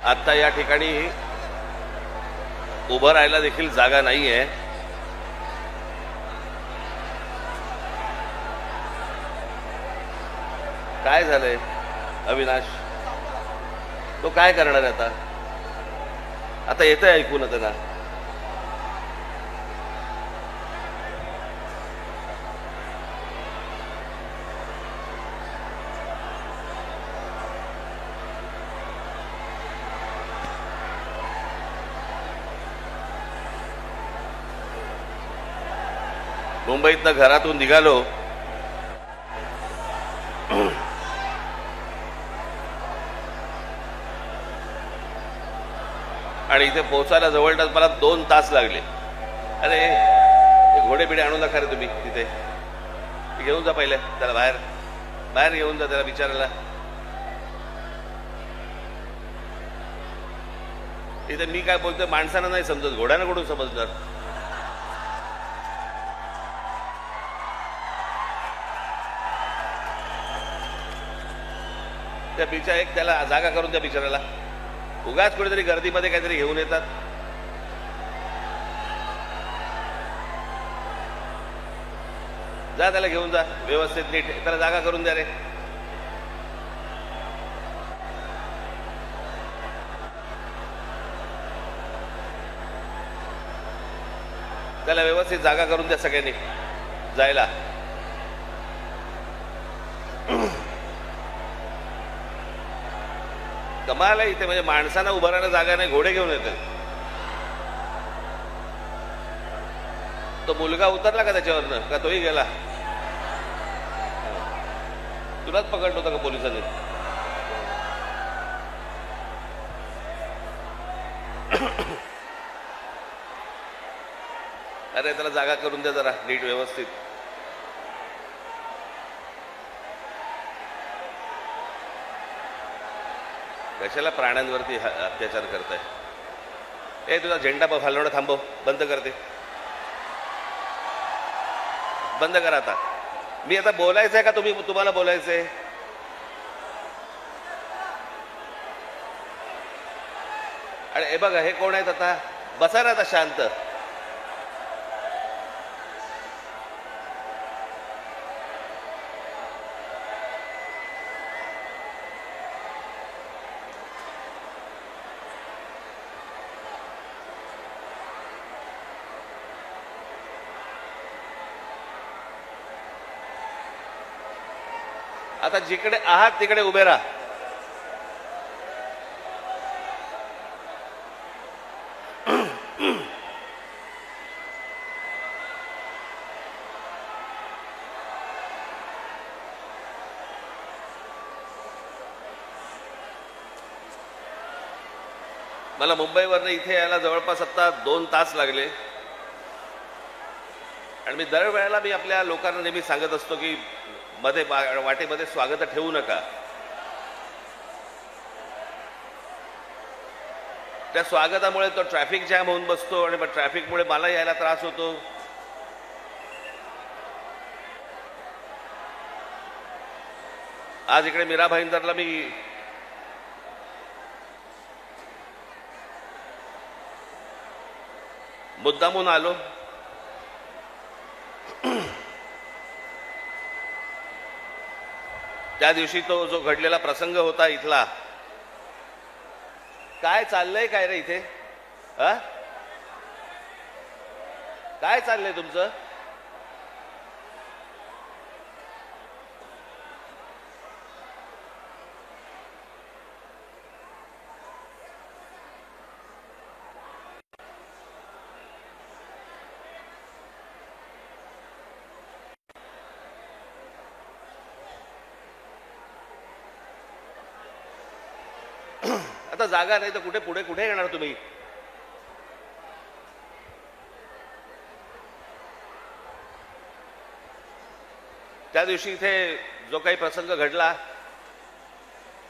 आता या ठिकाणी उभं राहायला देखील जागा नाहीये. काय झालंय अविनाश? तो काय करणार आहे आता? आता येतंय ऐकून त्यांना. मुंबईतनं घरातून निघालो आणि इथे पोहोचायला जवळपास मला 2 तास लागले. अरे घोडे बिडे आणू नका रे तुम्ही तिथे. घेऊन जा पहिले त्याला, बाहेर घेऊन जा त्याला विचारायला. इथे मी काय बोलतोय माणसानं नाही समजत, घोड्यानं कुठून समजणार? त्या बिचा एक त्याला जागा करून त्या बिचारायला. उगाच कुठेतरी गर्दीमध्ये काहीतरी घेऊन येतात. जा त्याला घेऊन जा व्यवस्थित नीट, त्याला जागा करून द्या रे. त्याला व्यवस्थित जागा करून द्या सगळ्यांनी जायला. कमाल आहे इथे, म्हणजे माणसांना उभं राहायला जागा नाही, घोडे घेऊन येतात. तो मुलगा उतरला का त्याच्यावरनं? का तोही गेला? तुलाच पकडलं होतं का पोलिसांनी? अरे त्याला जागा करून द्या जरा नीट व्यवस्थित. कशाला प्राण्यांवरती अत्याचार करताय? ए तुझा झेंडा हलवणं थांबव, बंद करते, बंद करा आता. मी आता बोलायचंय का तुम्हाला बोलायचंय? आणि हे बघा हे कोण आहेत आता? बसा ना आता शांत. आता जिकडे आहात तिकडे उभे राहा. मला मुंबईवरनं इथे यायला जवळपास आता 2 तास लागले. आणि मी दरवेळेला मी आपल्या लोकांना नेहमी सांगत असतो की मध्ये वाटेमध्ये स्वागत ठेवू नका. त्या स्वागतामुळे तो ट्रॅफिक जॅम होऊन बसतो आणि मग ट्रॅफिकमुळे मला यायला त्रास होतो. आज इकडे मीरा भाईंदरला मी मुद्दामून आलो. त्या दिवशी तो जो घडलेला प्रसंग होता इथला, काय चाललंय काय रे इथे? काय चाललंय तुमचं? आता जागा नाही तर कुठे येणार तुम्ही? त्या दिवशी इथे जो काही प्रसंग घडला,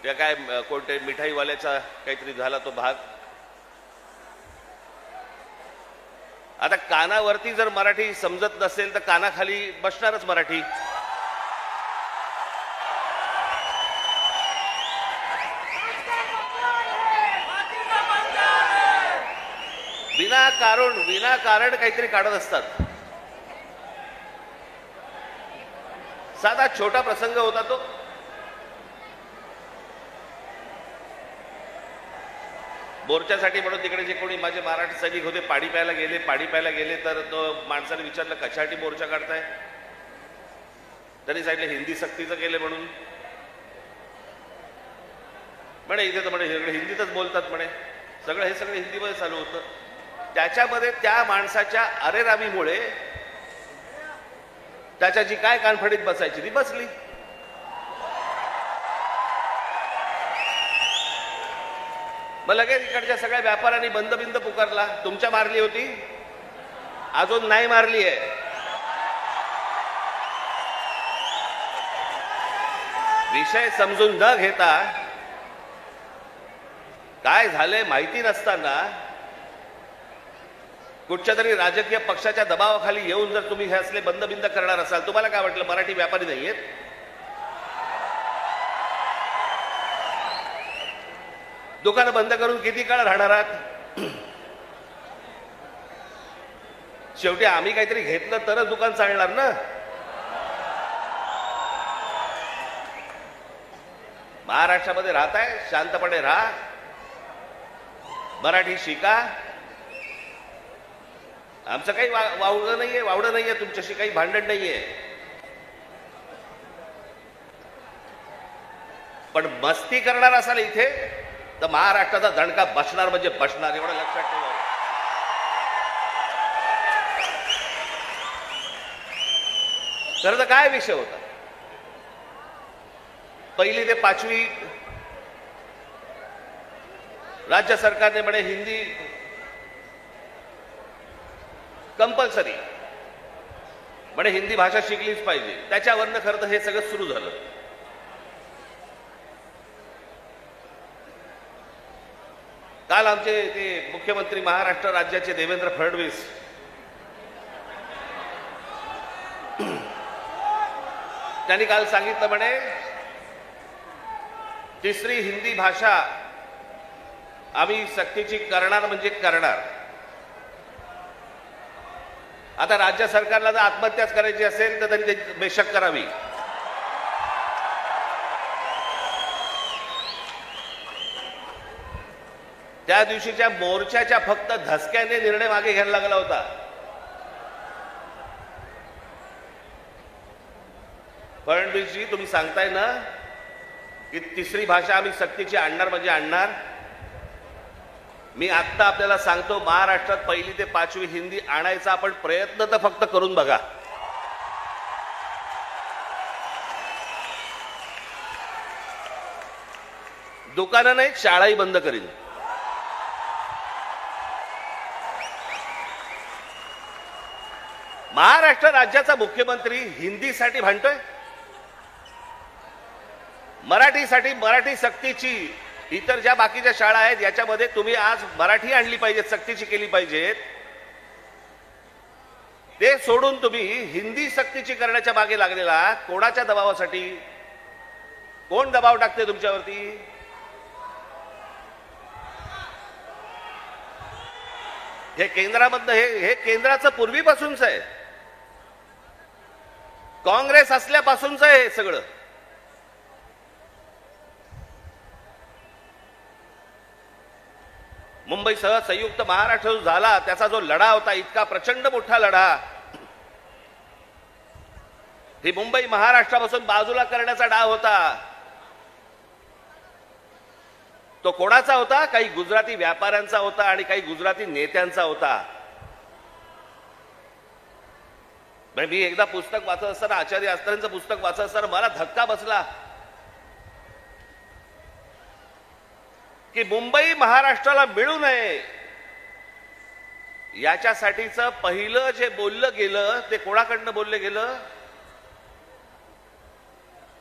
त्या काय कोणते मिठाईवाल्याचा काहीतरी झाला तो भाग. आता कानावरती जर मराठी समजत नसेल तर कानाखाली बसणारच मराठी. विनाकारण काहीतरी काढत असतात. साधा छोटा प्रसंग होता तो. मोर्चासाठी म्हणून तिकडे जे कोणी माझे मराठी सैनिक होते पाणी प्यायला गेले तर तो माणसाने विचारलं कशासाठी मोर्चा काढताय. त्यांनी सांगितलं हिंदी सक्तीचं केलं म्हणून. म्हणे इथे तर म्हणे सगळे हिंदीतच बोलतात म्हणे. हे सगळं हिंदीमध्ये चालू होतं. त्याच्यामध्ये त्या माणसाच्या अरेरावीमुळे त्याच्या जी काय कानफडीत बसायची ती बसली. मग लगेच इकडच्या सगळ्या व्यापाऱ्यांनी बंद पुकारला. तुमच्या मारली होती, अजून नाही मारली आहे. विषय समजून न घेता काय झालंय माहिती नसताना कुठच्या तरी राजकीय पक्षाच्या दबावाखाली येऊन जर तुम्ही हे असले बंद करणार असाल, तुम्हाला काय वाटलं मराठी व्यापारी नाहीयेत? दुकानं बंद करून किती काळ राहणार आहात? शेवटी आम्ही काहीतरी घेतलं तरच दुकान चालणार ना. महाराष्ट्रामध्ये राहताय, शांतपणे राहा, मराठी शिका. आमचं काही वावडं नाहीये, तुमच्याशी काही भांडण नाहीये. पण मस्ती करणार असाल इथे तर महाराष्ट्राचा दणका बसणार म्हणजे बसणार, एवढं लक्षात ठेवा. खरं तर काय विषय होता? 1ली ते 5वी राज्य सरकारने म्हणे हिंदी कंपल्सरी, म्हणे हिंदी भाषा शिकलीच पाहिजे. त्याच्यावरनं खरं तर हे सगळं सुरू झालं. काल आमचे ते मुख्यमंत्री महाराष्ट्र राज्याचे देवेंद्र फडणवीस त्यांनी काल सांगितलं म्हणे तिसरी हिंदी भाषा आम्ही सक्तीची करणार म्हणजे करणार. आता राज्य सरकारला जर आत्महत्याच करायची असेल तर त्यांनी बेशक करावी. त्या दिवशीच्या मोर्चाच्या फक्त धसक्याने निर्णय मागे घ्यायला लागला होता. फडणवीसजी तुम्ही सांगताय ना की तिसरी भाषा आम्ही सक्तीची आणणार म्हणजे आणणार. मी आत्ता आपल्याला सांगतो, महाराष्ट्रात 1ली ते 5वी हिंदी आणायचा आपण प्रयत्न तर फक्त करून बघा. दुकानं नाही, शाळाही बंद करीन. महाराष्ट्र राज्याचा मुख्यमंत्री हिंदीसाठी भांडतोय, मराठीसाठी, मराठी सक्तीची. इतर ज्या बाकीच्या शाळा आहेत याच्यामध्ये तुम्ही आज मराठी आणली पाहिजे, सक्तीची केली पाहिजेत. ते सोडून तुम्ही हिंदी सक्तीची करण्याच्या मागे लागलेला कोणाच्या दबावासाठी? कोण दबाव टाकते तुमच्यावरती? हे केंद्रामधलं हे केंद्राचं पूर्वीपासूनच आहे, काँग्रेस असल्यापासूनच आहे हे सगळं. मुंबईसह संयुक्त महाराष्ट्र जो झाला त्याचा जो लढा होता, इतका प्रचंड मोठा लढा, ही मुंबई महाराष्ट्रापासून बाजूला करण्याचा डाव होता. तो कोणाचा होता? काही गुजराती व्यापाऱ्यांचा होता आणि काही गुजराती नेत्यांचा होता. मी एकदा पुस्तक वाचत असताना, आचार्य आस्तांचं पुस्तक वाचत असताना मला धक्का बसला की मुंबई महाराष्ट्राला मिळू नये याच्यासाठीचं पहिलं जे बोललं गेलं ते कोणाकडनं बोललं गेलं?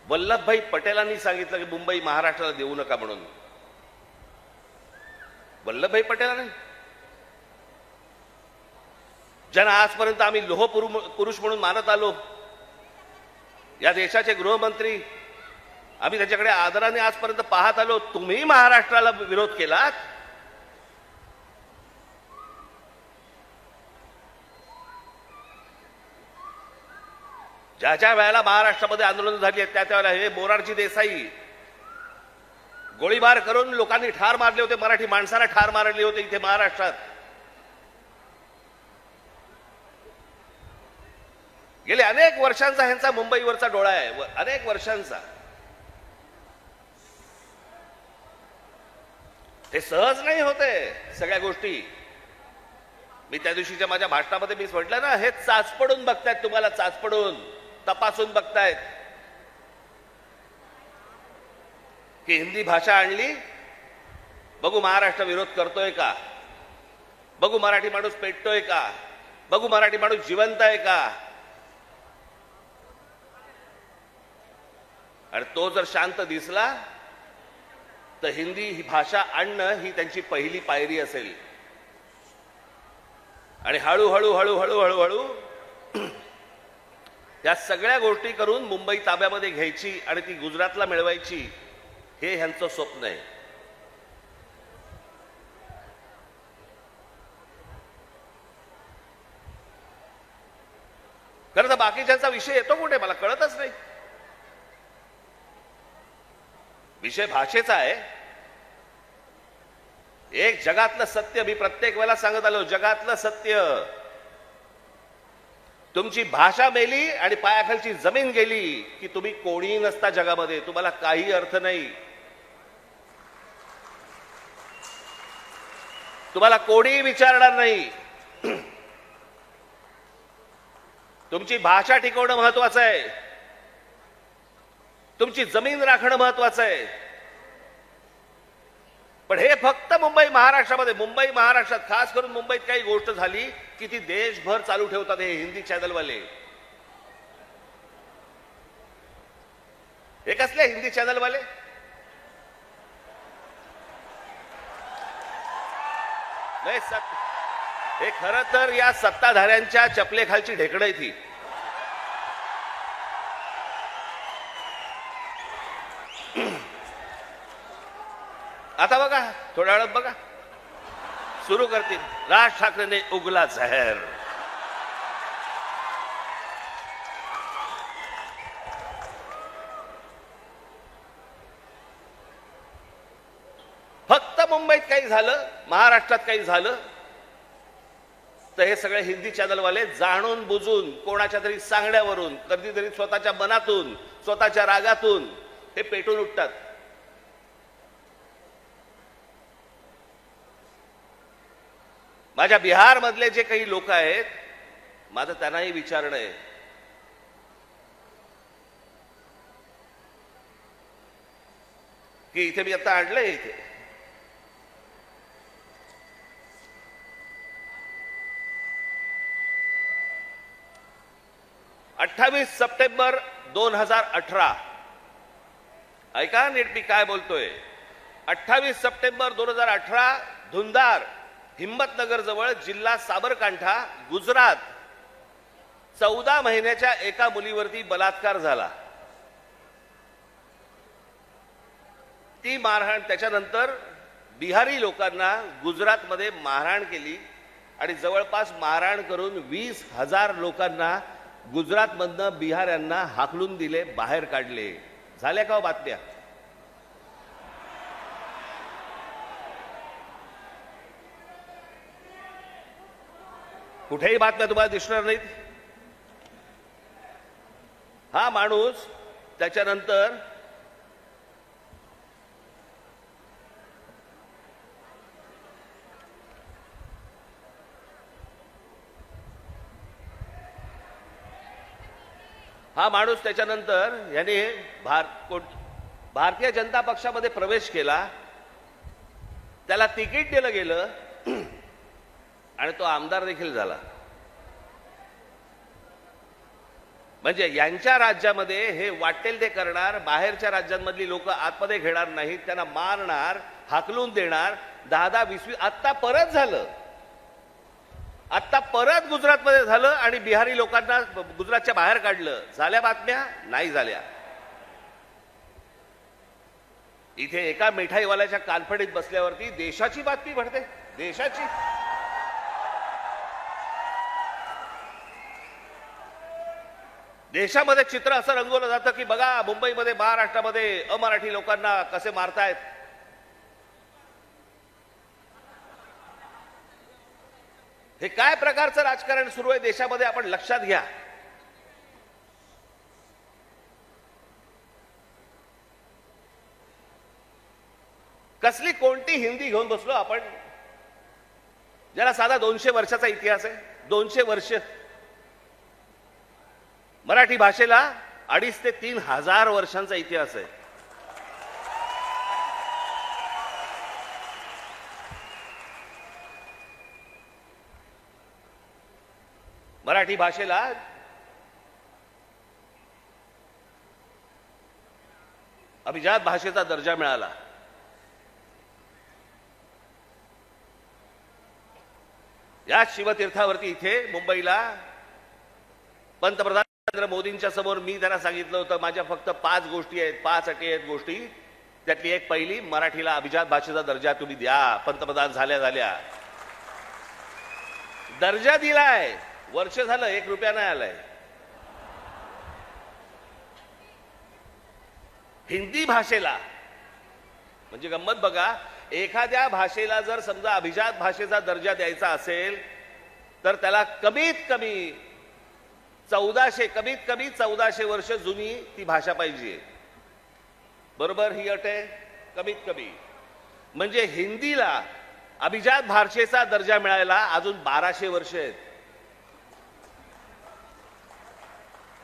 वल्लभभाई पटेलांनी सांगितलं की मुंबई महाराष्ट्राला देऊ नका म्हणून. वल्लभभाई पटेलांनी, ज्यांना आजपर्यंत आम्ही लोह पुरुष म्हणून मानत आलो, या देशाचे गृहमंत्री, आम्ही त्याच्याकडे आदराने आजपर्यंत पाहत आलो, तुम्ही महाराष्ट्राला विरोध केलात. ज्या ज्या वेळेला महाराष्ट्रामध्ये आंदोलन झाली आहेत त्या त्यावेळेला हे मोरारजी देसाई गोळीबार करून लोकांनी ठार मारले होते, मराठी माणसाला ठार मारले होते इथे महाराष्ट्रात. गेले अनेक वर्षांचा ह्यांचा मुंबईवरचा डोळा आहे, अनेक वर्षांचा. हे सहज नाही होते सगळ्या गोष्टी. मी त्या दिवशीच्या माझ्या भाषणामध्ये मी म्हटलं ना, हे चाचपडून बघतायत, तुम्हाला चाचपडून तपासून बघतायत की हिंदी भाषा आणली, बघू महाराष्ट्र विरोध करतोय का, बघू मराठी माणूस पेटतोय का, बघू मराठी माणूस जिवंत आहे का. आणि तो जर शांत दिसला तर हिंदी ही भाषा आणणं ही त्यांची पहिली पायरी असेल. आणि हळूहळू हळूहळू हळूहळू या सगळ्या गोष्टी करून मुंबई ताब्यामध्ये घ्यायची आणि ती गुजरातला मिळवायची, हे ह्यांचं स्वप्न आहे. खरं तर बाकीच्यांचा विषय येतो कुठे मला कळतच नाही. विषय भाषेचा आहे. एक जगातलं सत्य मी प्रत्येक वेळेला सांगत आलो, जगातलं सत्य, तुमची भाषा मेली आणि पायाखालची जमीन गेली की तुम्ही कोणीही नसता जगामध्ये, तुम्हाला काही अर्थ नाही. तुम्हाला कोणीही विचारणार नाही. तुमची भाषा टिकवणं महत्वाचं आहे, तुमची जमीन राखणं महत्वाचं आहे. पण हे फक्त मुंबई महाराष्ट्रात खास करून मुंबईत काही गोष्ट झाली की ती देशभर चालू ठेवतात हे हिंदी चॅनलवाले. हे कसले हिंदी चॅनलवाले? नाही, हे खरं तर या सत्ताधाऱ्यांच्या चपलेखालची ढेकणं आहे ती. आता बघा, थोड्या वेळात बघा सुरू करतील, राज ठाकरेने उगला जहर. फक्त मुंबईत काही झालं, महाराष्ट्रात काही झालं तर हे सगळे हिंदी चॅनलवाले जाणून बुजून कोणाच्या तरी सांगण्यावरून, कधीतरी स्वतःच्या मनातून, स्वतःच्या रागातून हे पेटून उठतात. माझ्या बिहार मधले जे काही लोक आहेत, माझं त्यांनाही विचारणं आहे की इथे मी आता आणलंय, इथे 28 सप्टेंबर 2018, ऐका नीट मी काय बोलतोय. 28 सप्टेंबर 2018 धुंदार, हिम्मतनगर जवळ, जिल्हा साबरकांठा, गुजरात, 14 महिन्याच्या एका मुलीवरती बलात्कार झाला. ती मारहाण, त्याच्यानंतर बिहारी लोकांना गुजरातमध्ये मारहाण केली आणि जवळपास मारहाण करून 20,000 लोकांना गुजरातमधनं बिहाऱ्यांना हाकलून दिले, बाहेर काढले. झाल्या का बातम्या? कुठेही बातम्या तुम्हाला दिसणार नाहीत. हा माणूस त्याच्यानंतर याने भारतीय जनता पक्षामध्ये प्रवेश केला, त्याला तिकीट दिलं गेलं आणि तो आमदार देखील झाला. म्हणजे यांच्या राज्यामध्ये हे वाटेल ते करणार, बाहेरच्या राज्यांमधली लोक आतमध्ये घेणार नाहीत, त्यांना मारणार, हाकलून देणार. 10-10, 20-20 आत्ता परत झालं, आत्ता परत गुजरातमध्ये झालं आणि बिहारी लोकांना गुजरातच्या बाहेर काढलं. झाल्या बातम्या? नाही झाल्या. इथे एका मिठाईवाल्याच्या कानफडीत बसल्यावरती देशाची बातमी घडते, देशाची. देशामध्ये चित्र असं रंगवलं जातं की बघा मुंबईमध्ये महाराष्ट्रामध्ये अमराठी लोकांना कसे मारतायत. हे काय प्रकारचं राजकारण सुरू आहे देशामध्ये आपण लक्षात घ्या. कसली कोणती हिंदी घेऊन बसलो आपण ज्याला साधा 200 वर्षाचा इतिहास आहे. 200 वर्ष. मराठी भाषेला 2,500 ते 3,000 वर्षांचा इतिहास आहे. मराठी भाषेला अभिजात भाषेचा दर्जा मिळाला. या शिवतीर्थावरती इथे मुंबईला पंतप्रधान नरेंद्र मोदींच्या समोर मी त्यांना सांगितलं होतं माझ्या फक्त 5 गोष्टी आहेत, 5 अटी आहेत गोष्टी. त्यातली एक पहिली, मराठीला अभिजात भाषेचा दर्जा तुम्ही द्या. पंतप्रधान झाल्या दर्जा दिलाय. वर्ष झालं 1 रुपया नाही आलाय. हिंदी भाषेला म्हणजे गंमत बघा, एखाद्या भाषेला जर समजा अभिजात भाषेचा दर्जा द्यायचा असेल तर त्याला कमीत कमी 1400 वर्ष जुनी ती भाषा पाहिजे. बरोबर ही अट आहे कमीत कमी. म्हणजे हिंदीला अभिजात भाषेचा दर्जा मिळायला अजून 1200 वर्ष आहेत.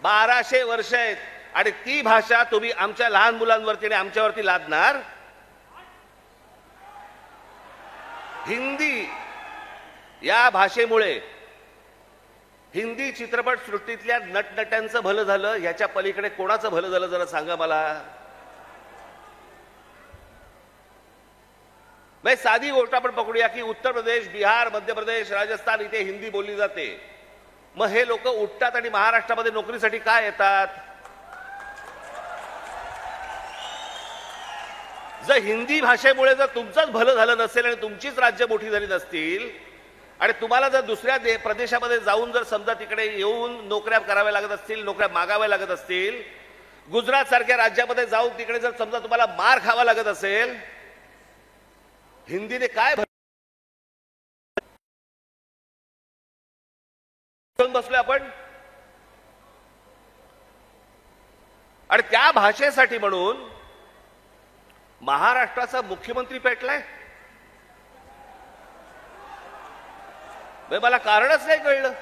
1200 वर्ष आहेत. आणि ती भाषा तुम्ही आमच्या लहान मुलांवरती आणि आमच्यावरती लादणार. हिंदी या भाषेमुळे हिंदी चित्रपट सृष्टीतल्या नटनट्यांचं भलं झालं, ह्याच्या पलीकडे कोणाचं भलं झालं जरा सांगा मला. साधी गोष्ट आपण पकडूया की उत्तर प्रदेश, बिहार, मध्य प्रदेश, राजस्थान इथे हिंदी बोलली जाते. मग हे लोक उठतात आणि महाराष्ट्रामध्ये नोकरीसाठी काय येतात. जर हिंदी भाषेमुळे जर तुमचंच भलं झालं नसेल आणि तुमचीच राज्य मोठी झाली नसतील आणि तुम्हाला जर दुसऱ्या प्रदेशामध्ये जाऊन जर समजा तिकडे येऊन नोकऱ्या कराव्या लागत असतील, नोकऱ्या मागाव्या लागत असतील, गुजरात सारख्या राज्यामध्ये जाऊन तिकडे जर समजा तुम्हाला मार खावा लागत असेल, हिंदीने काय बसलोय आपण. आणि त्या भाषेसाठी म्हणून महाराष्ट्राचा मुख्यमंत्री पेटलाय. मला कारणच नाही कळलं.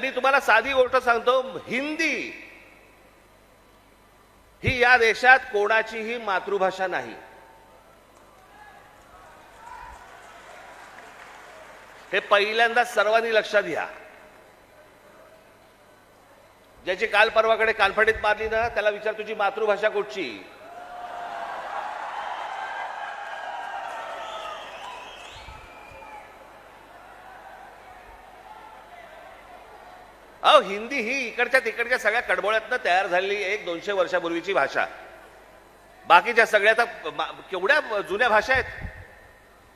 मी तुम्हाला साधी गोष्ट सांगतो, हिंदी ही या देशात कोणाचीही मातृभाषा नाही. हे पहिल्यांदा सर्वांनी लक्षात घ्या. ज्याची काल परवाकडे कानफडीत मारली ना त्याला विचार तुझी मातृभाषा कुठची. अहो हिंदी ही इकडच्या तिकडच्या सगळ्या कडबोळ्यातनं तयार झालेली 100-200 वर्षापूर्वीची भाषा. बाकीच्या सगळ्या केवढ्या जुन्या भाषा आहेत.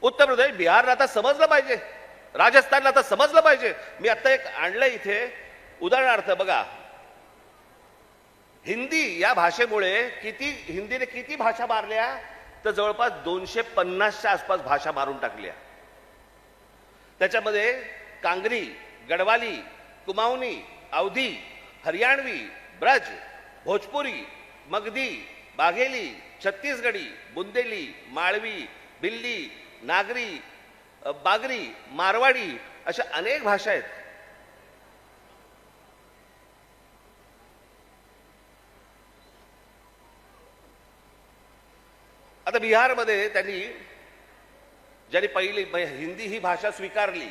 उत्तर प्रदेश, बिहारला आता समजलं पाहिजे, राजस्थानला आता समजलं पाहिजे. मी आता एक आणलं इथे उदाहरणार्थ बघा. हिंदी या भाषेमुळे हिंदीने किती भाषा मारल्या तर जवळपास 250च्या आसपास भाषा मारून टाकल्या. त्याच्यामध्ये कांगरी, गडवाली, कुमाऊनी, अवधी, हरियाणवी, ब्रज, भोजपुरी, मगधी, बाघेली, छत्तीसगडी, बुंदेली, माळवी, भिल्ली, नागरी, बागरी, मारवाडी अशा अनेक भाषा आहेत. आता बिहारमध्ये ज्यांनी पहिली हिंदी ही भाषा स्वीकारली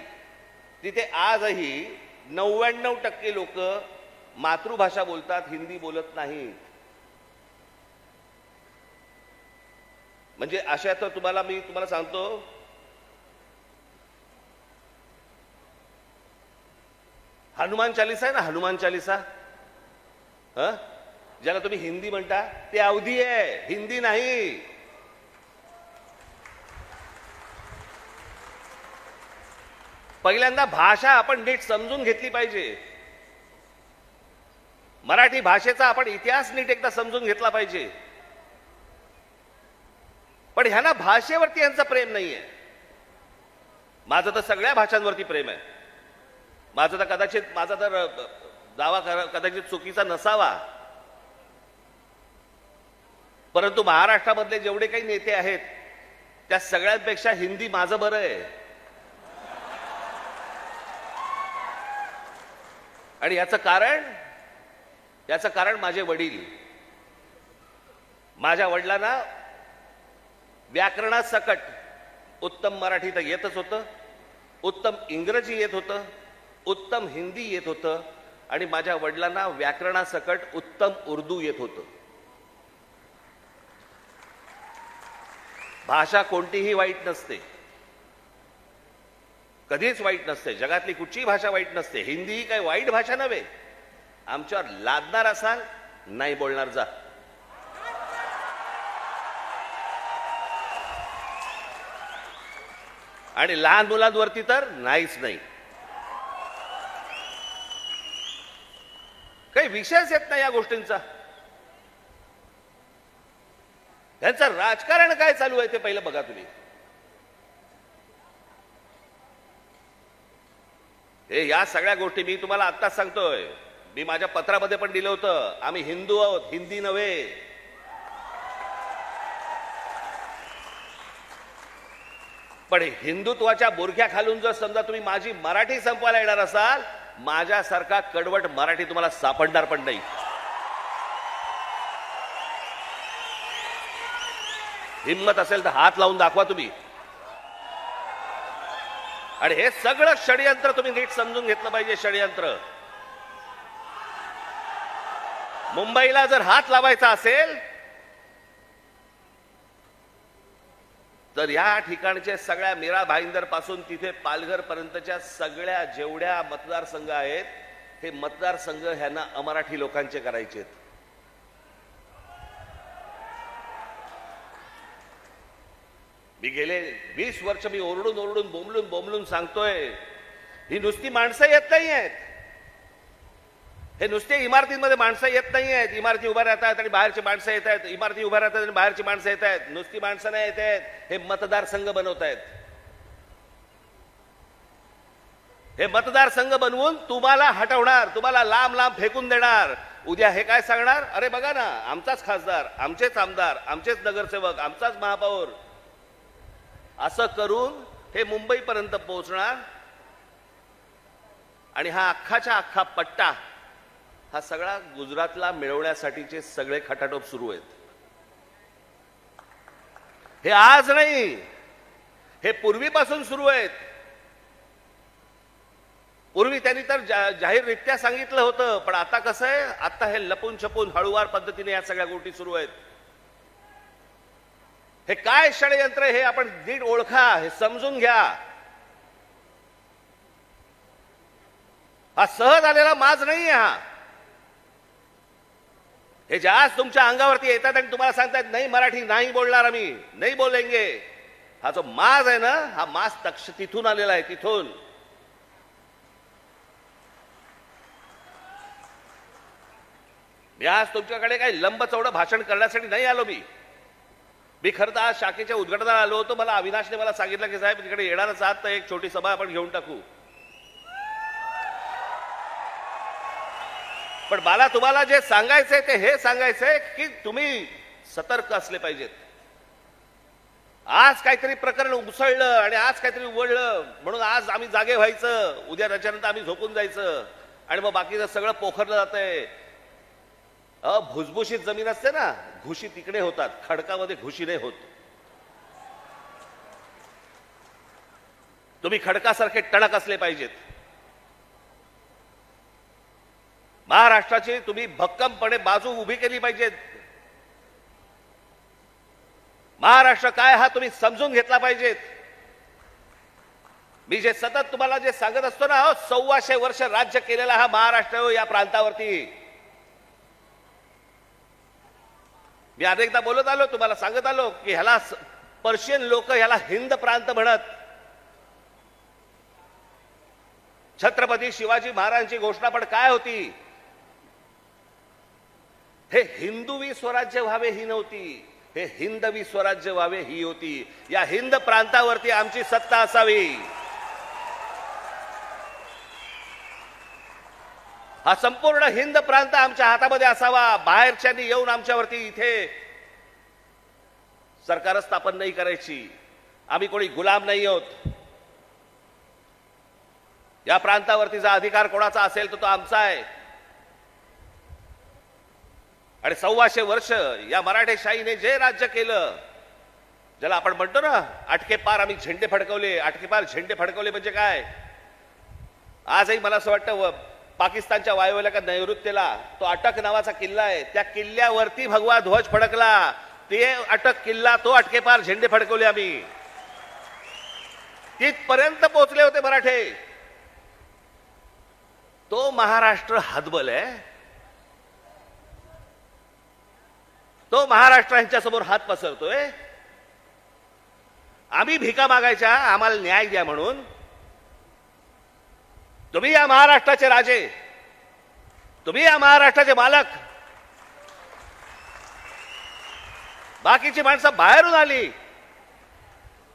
तिथे आजही 99% लोक मातृभाषा बोलतात, हिंदी बोलत नाहीत. म्हणजे अशा तर मी तुम्हाला सांगतो, हनुमान चालीसा आहे ना, हनुमान चालीसा ज्याला तुम्ही हिंदी म्हणता ते अवधी आहे, हिंदी नाही. पहिल्यांदा भाषा आपण नीट समजून घेतली पाहिजे. मराठी भाषेचा आपण इतिहास नीट एकदा समजून घेतला पाहिजे. पण ह्यांना भाषेवरती यांचं प्रेम नाहीये. माझं तर सगळ्या भाषांवरती प्रेम आहे. माझा तर दावा कदाचित चुकीचा नसावा, परंतु महाराष्ट्रामधले जेवढे काही नेते आहेत त्या सगळ्यांपेक्षा हिंदी माझं बरं आहे. आणि याचं कारण माझे वडील. माझ्या वडिलांना व्याकरणासकट उत्तम मराठी तर येतच होतं, उत्तम इंग्रजी येत होतं, उत्तम हिंदी येत होतं, आणि माझ्या वडिलांना व्याकरणासकट उत्तम उर्दू येत होतं. भाषा कोणतीही वाईट नसते, कधीच वाईट नसते. जगातली कुठचीही भाषा वाईट नसते. हिंदी ही काही वाईट भाषा नव्हे. आमच्यावर लादणार असाल, नाही बोलणार जा. आणि लहान मुलांवरती तर नाहीच नाही. काही विषयच येत नाही या गोष्टींचा. त्यांचं राजकारण काय चालू आहे ते पहिलं बघा तुम्ही. हे या सगळ्या गोष्टी मी तुम्हाला आत्ताच सांगतोय. मी माझ्या पत्रामध्ये पण दिलं होतं, आम्ही हिंदू आहोत, हिंदी नव्हे. पण हिंदुत्वाच्या बुरख्या खालून जर समजा तुम्ही माझी मराठी संपवायला येणार असाल, माझ्यासारखा कडवट मराठी तुम्हाला सापडणार पण नाही. हिम्मत असेल तर हात लावून दाखवा तुम्ही. आणि हे सगळं षडयंत्र तुम्ही नीट समजून घेतलं पाहिजे. षडयंत्र. मुंबईला जर हात लावायचा असेल तर या ठिकाणच्या सगळ्या मीरा भाईंदर पासून तिथे पालघर पर्यंतच्या सगळ्या जेवढ्या मतदारसंघ आहेत, हे मतदारसंघ ह्यांना अमराठी लोकांचे करायचे. मी गेले 20 वर्ष मी ओरडून बोंबलून सांगतोय, ही नुसती माणसं येत नाही आहेत. हे नुसते इमारतींमध्ये माणसं येत नाही आहेत. इमारती उभ्या राहतात आणि बाहेरची माणसं येत आहेत. इमारती उभ्या राहतात आणि बाहेरची माणसं येत आहेत. नुसती माणसं नाही येत आहेत. हे मतदारसंघ बनवत आहेत. हे मतदारसंघ बनवून तुम्हाला हटवणार, तुम्हाला लांब लांब फेकून देणार. उद्या हे काय सांगणार, अरे बघा ना, आमचाच खासदार, आमचेच आमदार, आमचेच नगरसेवक, आमचाच महापौर. असं करून हे मुंबईपर्यंत पोहोचणार. आणि हा अख्खाच्या अख्खा पट्टा हा सगळा गुजरातला मिळवण्यासाठीचे सगळे खटाटोप सुरू आहेत. हे आज नाही, हे पूर्वीपासून सुरू आहेत. पूर्वी त्यांनी तर जाहीररित्या सांगितलं होतं, पण आता कसं आहे, आता हे लपून छपून हळूवार पद्धतीने या सगळ्या गोष्टी सुरू आहेत. हे काय षडयंत्र हे आपण नीट ओळखा, हे समजून घ्या. हा सहज आलेला माज नाहीये. हे जे आज तुमच्या अंगावरती येतात आणि तुम्हाला सांगतात नाही मराठी नाही बोलणार, आम्ही नाही बोलेंगे, हा जो माज आहे ना, हा माज तिथून आलेला आहे. तिथून मी आज तुमच्याकडे काही लंब चौडं भाषण करण्यासाठी नाही आलो. मी खरं तर आज शाखेच्या उद्घाटनाला आलो होतो. मला अविनाशने मला सांगितलं की साहेब तिकडे येणारच आहात तर एक छोटी सभा आपण घेऊन टाकू. पण मला तुम्हाला जे सांगायचंय ते हे सांगायचंय की तुम्ही सतर्क असले पाहिजेत. आज काहीतरी प्रकरण उसळलं आणि आज काहीतरी उघडलं म्हणून आज आम्ही जागे व्हायचं, उद्या त्याच्यानंतर आम्ही झोपून जायचं आणि मग बाकीचं सगळं पोखरलं जातंय. भुसभुशीत जमीन असते ना, घुशी तिकडे होतात, खडकामध्ये घुशी नाही होत. तुम्ही खडकासारखे टणक असले पाहिजेत. महाराष्ट्राची तुम्ही भक्कमपणे बाजू उभी केली पाहिजे. महाराष्ट्र काय हा तुम्ही समजून घेतला पाहिजेत. मी जे सतत तुम्हाला जे सांगत असतो ना, 1400 वर्ष राज्य केलेला हा महाराष्ट्र या प्रांतावरती. मी अनेकदा बोलत आलो, तुम्हाला सांगत आलो की ह्याला पर्शियन लोक ह्याला हिंद प्रांत म्हणत. छत्रपती शिवाजी महाराजांची घोषणा पण काय होती? हे हिंदवी स्वराज्य व्हावे ही नव्हती, हे हिंदवी स्वराज्य व्हावे ही होती. या हिंद प्रांतावरती आमची सत्ता असावी. हा संपूर्ण हिंद प्रांत आमच्या हातामध्ये असावा. बाहेरच्यांनी येऊन आमच्यावरती इथे सरकार स्थापन नाही करायची. आम्ही कोणी गुलाम नाही आहोत. या प्रांतावरतीचा अधिकार कोणाचा असेल तो आमचा आहे. आणि 125 वर्ष या मराठेशाहीने जे राज्य केलं, ज्याला आपण म्हणतो ना अटके पार आम्ही झेंडे फडकवले. अटके पार झेंडे फडकवले म्हणजे काय? आजही मला असं वाटतं पाकिस्तानच्या वायव्येला का नैऋत्येला तो अटक नावाचा किल्ला आहे, त्या किल्ल्यावरती भगवा ध्वज फडकला. ते अटक किल्ला, तो अटके पार झेंडे फडकवले आम्ही. तिथपर्यंत पोहोचले होते मराठे. तो महाराष्ट्र हतबल आहे. तो महाराष्ट्र यांच्या समोर हात पसरतोय. आम्ही भिका मागायच्या आम्हाला न्याय द्या म्हणून. तुम्ही या महाराष्ट्राचे राजे, तुम्ही या महाराष्ट्राचे मालक. बाकीची माणसं बाहेरून आली,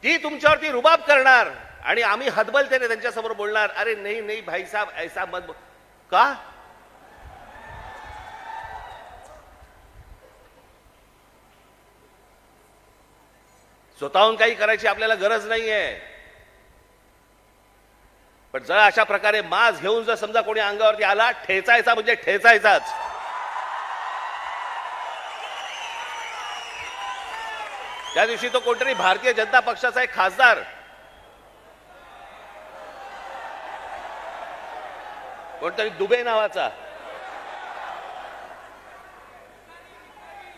ती तुमच्यावरती रुबाब करणार आणि आम्ही हतबलतेने त्यांच्या समोर बोलणार, अरे नहीं नहीं भाई साहब ऐसा मत. का? स्वतःहून काही करायची आपल्याला गरज नाहीये. पण जर अशा प्रकारे माज घेऊन जर समजा कोणी अंगावरती आला, ठेचायचा म्हणजे ठेचायचाच. त्या दिवशी तो कोणतरी भारतीय जनता पक्षाचा एक खासदार, कोणतरी दुबे नावाचा,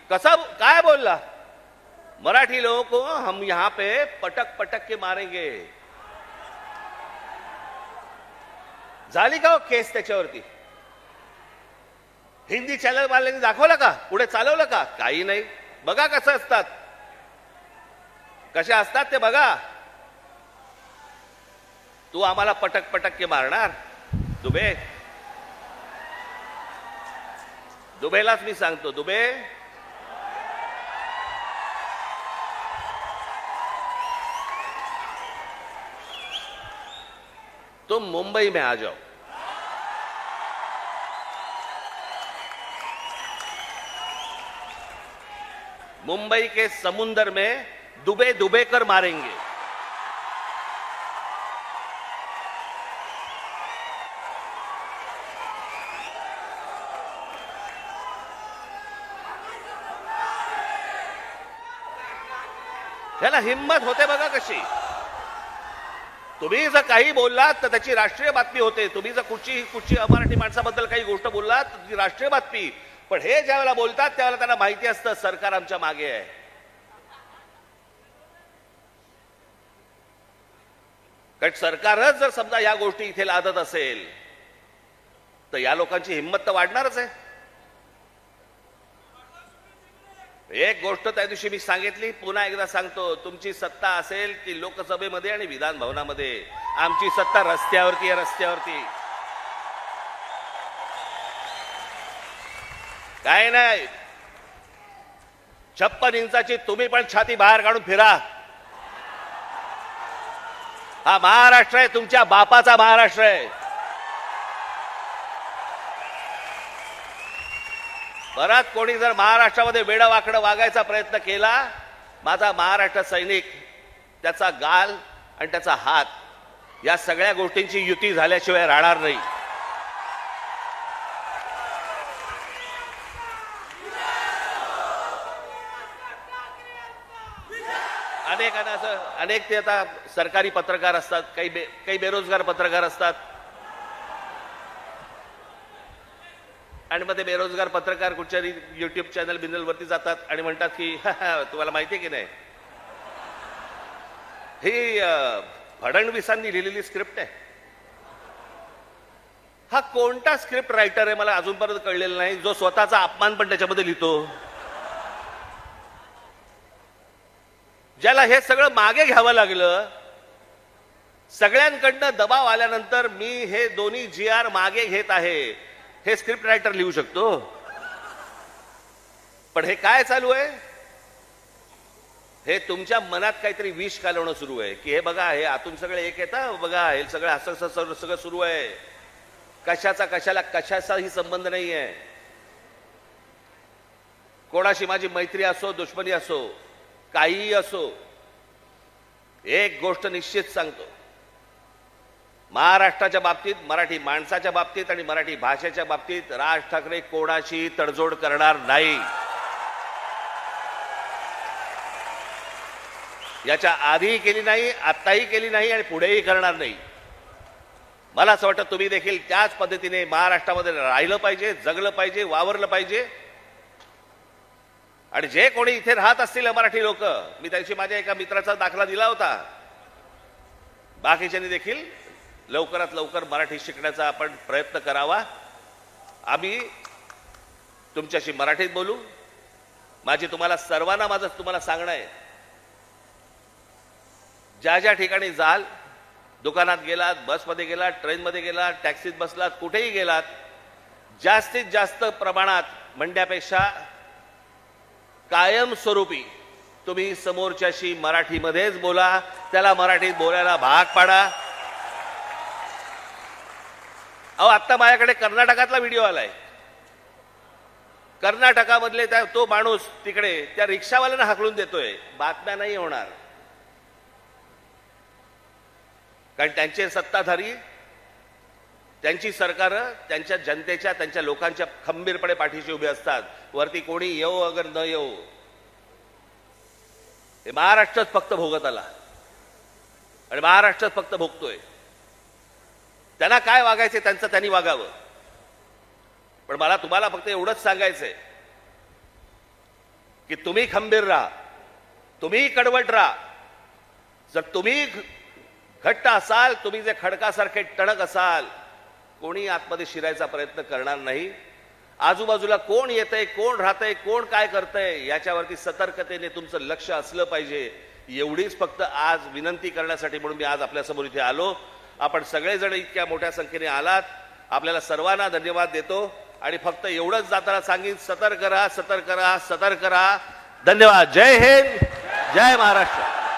कसा काय बोलला, मराठी लोगों को हम यहां पे पटक पटक के मारेंगे. झाली का हो केस त्याच्यावरती? हिंदी चॅनल वाल्यांनी दाखवलं का? पुढे चालवलं का? काही नाही. बघा कसं असतात, कसे असतात ते बघा. तू आम्हाला पटक पटक के मारणार? दुबे, दुबेलाच मी सांगतो, दुबे तुम मुंबई में आ जाओ. मुंबई के समुंदर में डुबे डुबे कर मारेंगे. त्याला हिम्मत होते बघा कशी. तुम्ही जर काही बोललात तर त्याची राष्ट्रीय बातमी होते. तुम्ही जर कुठची मराठी माणसाबद्दल काही गोष्ट बोललात तर ती राष्ट्रीय बातमी. पण हे ज्यावेळेला बोलतात त्यावेळेला त्यांना माहिती असतं सरकार आमच्या मागे आहे. कारण सरकारच जर समजा या गोष्टी इथे लादत असेल तर या लोकांची हिंमत तर वाढणारच आहे. एक गोष्ट त्या दिवशी मी सांगितली, पुन्हा एकदा सांगतो, तुमची सत्ता असेल ती लोकसभेमध्ये आणि विधान भवनामध्ये. आमची सत्ता रस्त्यावरती आहे. रस्त्यावरती काय नाही. 56 इंचाची तुम्ही पण छाती बाहेर काढून फिरा. हा महाराष्ट्र आहे, तुमच्या बापाचा महाराष्ट्र आहे. परत कोणी जर महाराष्ट्रामध्ये वेडं वाकडं वागायचा प्रयत्न केला, माझा महाराष्ट्र सैनिक त्याचा गाल आणि त्याचा हात या सगळ्या गोष्टींची युती झाल्याशिवाय राहणार नाही. अनेकांना असं, अनेक ते आता सरकारी पत्रकार असतात, काही बेरोजगार पत्रकार असतात. आणि मग ते बेरोजगार पत्रकार कुठच्या युट्यूब चॅनल बिनलवरती जातात आणि म्हणतात की तुम्हाला माहिती आहे की नाही, ही फडणवीसांनी लिहिलेली स्क्रिप्ट आहे. हा कोणता स्क्रिप्ट रायटर आहे मला अजूनपर्यंत कळलेला नाही, जो स्वतःचा अपमान पण त्याच्यामध्ये लिहितो. ज्याला हे सगळं मागे घ्यावं लागलं सगळ्यांकडनं दबाव आल्यानंतर मी हे दोन्ही GR मागे घेत आहे, हे स्क्रिप्ट रायटर लिहू शकतो. पण हे काय चालू आहे? हे तुमच्या मनात काहीतरी विष कालवणं सुरू आहे की हे बघा, हे आतून सगळे एक येतं, बघा हे सगळं असं सगळं सुरू आहे. कशाचाही संबंध नाही आहे. कोणाशी माझी मैत्री असो, दुश्मनी असो, काहीही असो, एक गोष्ट निश्चित सांगतो, महाराष्ट्राच्या बाबतीत, मराठी माणसाच्या बाबतीत आणि मराठी भाषेच्या बाबतीत राज ठाकरे कोणाशी तडजोड करणार नाही. याच्या आधीही केली नाही, आत्ताही केली नाही आणि पुढेही करणार नाही. मला असं वाटतं तुम्ही देखील त्याच पद्धतीने महाराष्ट्रामध्ये राहिलं पाहिजे, जगलं पाहिजे, वावरलं पाहिजे. आणि जे कोणी इथे राहत असतील मराठी लोक, मी त्यांची माझ्या एका मित्राचा दाखला दिला होता, बाकीच्यांनी देखील लवकरात लवकर मराठी शिकण्याचा आपण प्रयत्न करावा. आम्ही तुमच्याशी मराठीत बोलू. माझी तुम्हाला सर्वांना तुम्हाला सांगणं आहे, ज्या ज्या ठिकाणी जाल, दुकानात गेलात, बसमध्ये गेलात, ट्रेनमध्ये गेलात, टॅक्सीत बसलात, कुठेही गेलात, जास्तीत जास्त प्रमाणात म्हणण्यापेक्षा कायमस्वरूपी तुम्ही समोरच्याशी मराठीमध्येच बोला, त्याला मराठीत बोलायला भाग पाडा. अहो, आता माझ्याकडे कर्नाटकातला व्हिडिओ आलाय. कर्नाटकामधले तो माणूस तिकडे त्या रिक्षावाल्यांना हाकलून देतोय. बातम्या नाही होणार, कारण त्यांचे सत्ताधारी, त्यांची सरकारं त्यांच्या जनतेच्या, त्यांच्या लोकांच्या खंबीरपणे पाठीशी उभे असतात. वरती कोणी येऊ अगर न येऊ, हे महाराष्ट्रच फक्त भोगत आला आणि महाराष्ट्रच फक्त भोगतोय. त्यांना काय वागायचं त्यांचं त्यांनी वागावं. पण मला तुम्हाला फक्त एवढंच सांगायचंय की तुम्ही खंबीर राहा, तुम्ही कडवट राहा. जर तुम्ही घट्ट असाल, तुम्ही जे खडकासारखे टणक असाल, कोणी आतमध्ये शिरायचा प्रयत्न करणार नाही. आजूबाजूला कोण येतंय, कोण राहतंय, कोण काय करतंय, याच्यावरती सतर्कतेने तुमचं लक्ष असलं पाहिजे. एवढीच फक्त आज विनंती करण्यासाठी म्हणून मी आज आपल्यासमोर इथे आलो. आपण सगळेजण इतक्या मोठ्या संख्येने आलात, आपल्याला सर्वांना धन्यवाद देतो आणि फक्त एवढंच जाताना सांगेन, सतर्क राहा, सतर्क राहा, सतर्क राहा. धन्यवाद. जय हिंद, जय महाराष्ट्र.